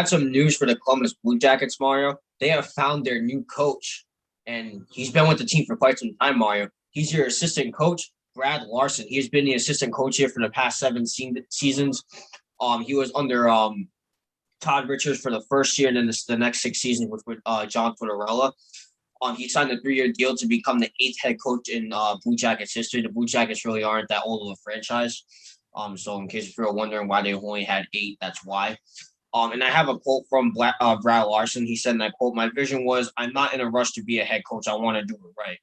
had some news for the Columbus Blue Jackets, Mario. They have found their new coach, and he's been with the team for quite some time, Mario. He's your assistant coach, Brad Larsen. He's been the assistant coach here for the past seasons. He was under Todd Richards for the first year, and then the next 6 seasons with John Tortorella. He signed a 3-year deal to become the 8th head coach in Blue Jackets history. The Blue Jackets really aren't that old of a franchise. So in case you're wondering why they only had 8, that's why. And I have a quote from Brad Larsen. He said, and I quote, "My vision was, I'm not in a rush to be a head coach. I want to do it right."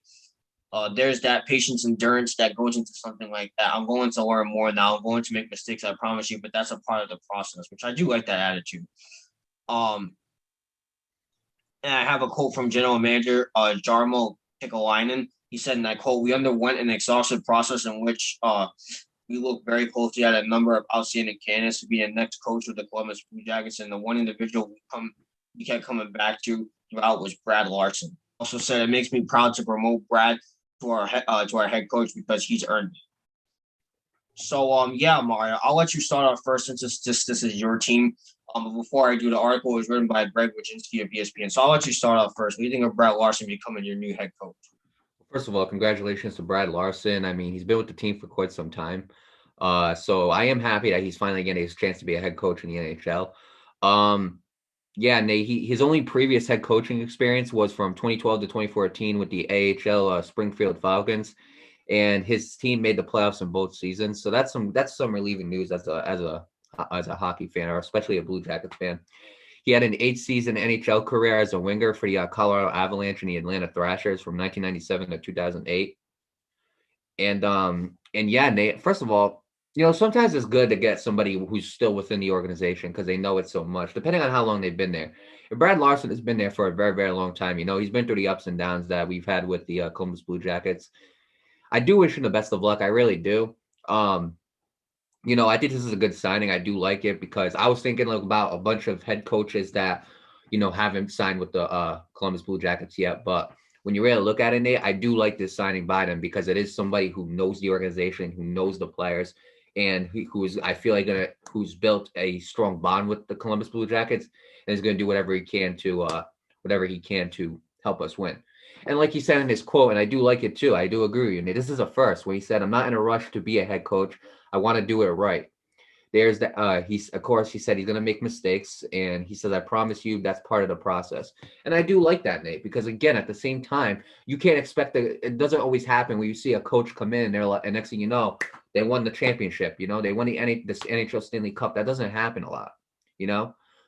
There's that patience, endurance that goes into something like that. I'm going to learn more now. I'm going to make mistakes, I promise you, but that's a part of the process, which I do like that attitude. And I have a quote from General Manager Jarmo Pikkalainen. He said, and I quote, "We underwent an exhaustive process in which we looked very closely at a number of outstanding candidates to be the next coach of the Columbus Blue Jackets, and the one individual we kept coming back to throughout was Brad Larsen." Also said, "It makes me proud to promote Brad to our head coach because he's earned it." So yeah, Mario, I'll let you start off first since this is your team. But before I do, the article was written by Greg Wyszynski of ESPN. So I'll let you start off first. What do you think of Brad Larsen becoming your new head coach? First of all, congratulations to Brad Larsen. I mean, he's been with the team for quite some time. So I am happy that he's finally getting his chance to be a head coach in the NHL. Yeah, Nate, his only previous head coaching experience was from 2012 to 2014 with the AHL Springfield Falcons, and his team made the playoffs in both seasons. So that's some relieving news as a hockey fan, or especially a Blue Jackets fan. He had an 8-season NHL career as a winger for the Colorado Avalanche and the Atlanta Thrashers from 1997 to 2008. And yeah, Nate, first of all, sometimes it's good to get somebody who's still within the organization because they know it so much, depending on how long they've been there. And Brad Larsen has been there for a very, very long time. He's been through the ups and downs that we've had with the Columbus Blue Jackets. I do wish him the best of luck. I really do. I think this is a good signing. I do like it because I was thinking about a bunch of head coaches that, haven't signed with the Columbus Blue Jackets yet. But when you really look at it, Nate, I do like this signing by them because it is somebody who knows the organization, who knows the players, and who's built a strong bond with the Columbus Blue Jackets and is going to do whatever he can to help us win. And like he said in his quote, and I do like it too, I do agree with you, Nate, this is a first when he said, "I'm not in a rush to be a head coach. I want to do it right." There's that. He said he's going to make mistakes, and he says, "I promise you that's part of the process." And I do like that, Nate, because again, at the same time, you can't expect that. It doesn't always happen where you see a coach come in and they're like, and next thing you know, they won the championship. They won the NHL Stanley Cup. That doesn't happen a lot.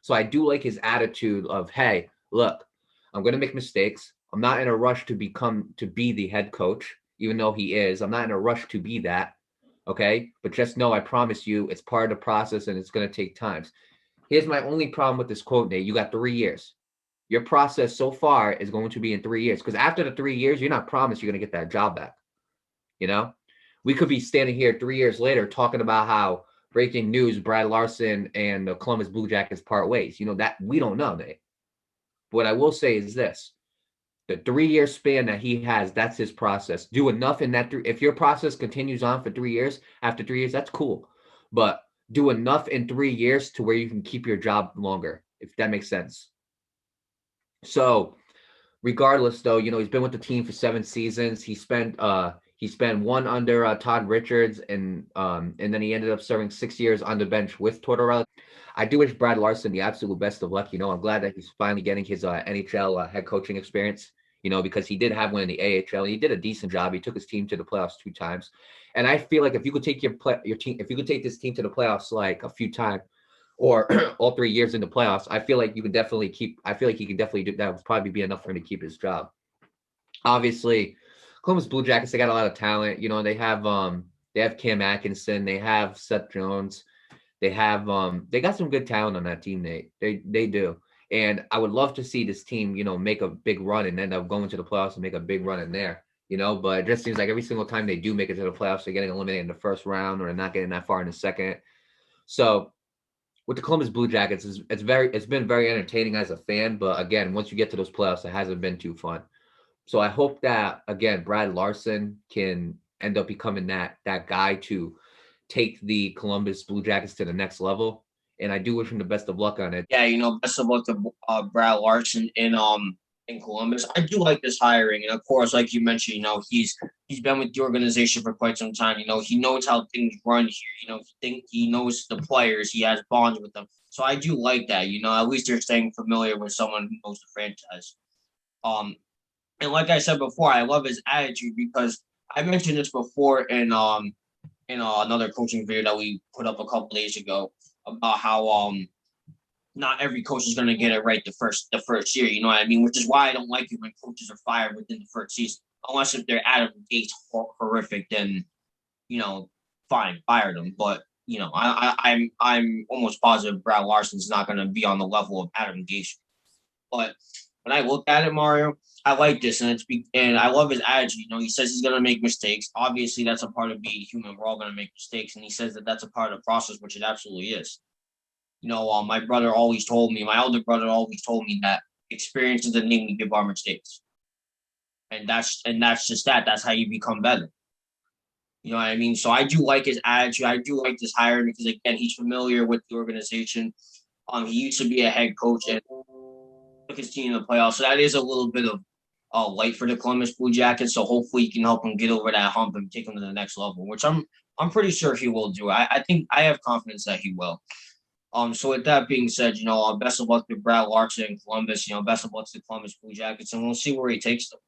So I do like his attitude of, "Hey, look, I'm going to make mistakes. I'm not in a rush to be the head coach, even though he is. I'm not in a rush to be that. Okay, but just know, I promise you, it's part of the process and it's going to take time." Here's my only problem with this quote, Nate. You got 3 years. Your process so far is going to be in 3 years, because after the 3 years, you're not promised you're going to get that job back. We could be standing here 3 years later talking about how breaking news, Brad Larsen and the Columbus Blue Jackets part ways. That we don't know, Nate. What I will say is this. The 3-year span that he has, that's his process. Do enough in that if your process continues on for 3 years, after 3 years, that's cool. But do enough in 3 years to where you can keep your job longer, if that makes sense. So regardless, though, he's been with the team for 7 seasons. He spent one under Todd Richards, and then he ended up serving 6 years on the bench with Tortorella. I do wish Brad Larsen the absolute best of luck. I'm glad that he's finally getting his NHL head coaching experience, because he did have one in the AHL. He did a decent job. He took his team to the playoffs 2 times. And I feel like if you could take your team, if you could take this team to the playoffs like a few times or all 3 years in the playoffs, I feel like he can definitely do that. Would probably be enough for him to keep his job. Obviously, Columbus Blue Jackets, they got a lot of talent. They have Cam Atkinson, they have Seth Jones. They got some good talent on that team, Nate. They do. And I would love to see this team, make a big run and end up going to the playoffs and make a big run in there, But it just seems like every single time they do make it to the playoffs, they're getting eliminated in the first round or they're not getting that far in the second. So with the Columbus Blue Jackets, it's been very entertaining as a fan. But again, once you get to those playoffs, it hasn't been too fun. So I hope that, again, Brad Larsen can end up becoming that guy to take the Columbus Blue Jackets to the next level and I do wish him the best of luck on it. Yeah, best of luck to Brad Larsen in Columbus. I do like this hiring, and of course, like you mentioned, he's been with the organization for quite some time. He knows how things run here. He knows the players. He has bonds with them. So I do like that. At least they're staying familiar with someone who knows the franchise. Um, and like I said before, I love his attitude because I mentioned this before in another coaching video that we put up a couple days ago about how not every coach is going to get it right the first year. You know what I mean? Which is why I don't like it when coaches are fired within the first season, unless if they're Adam Gates horrific, then fine, fire them. But I'm almost positive Brad Larson's not going to be on the level of Adam Gates. But when I look at it, Mario, I like this, and I love his attitude. He says he's going to make mistakes. Obviously, that's a part of being human. We're all going to make mistakes, and he says that that's a part of the process, which it absolutely is. My older brother always told me that experience is the name we give our mistakes, and that's just that. That's how you become better. You know what I mean? So I do like his attitude. I do like this hire because again, he's familiar with the organization. He used to be a head coach and took his team in the playoffs, so that is a little bit of light for the Columbus Blue Jackets. So hopefully, he can help him get over that hump and take him to the next level, which I'm pretty sure he will do. I think I have confidence that he will. So with that being said, best of luck to Brad Larsen in Columbus. Best of luck to the Columbus Blue Jackets, and we'll see where he takes them.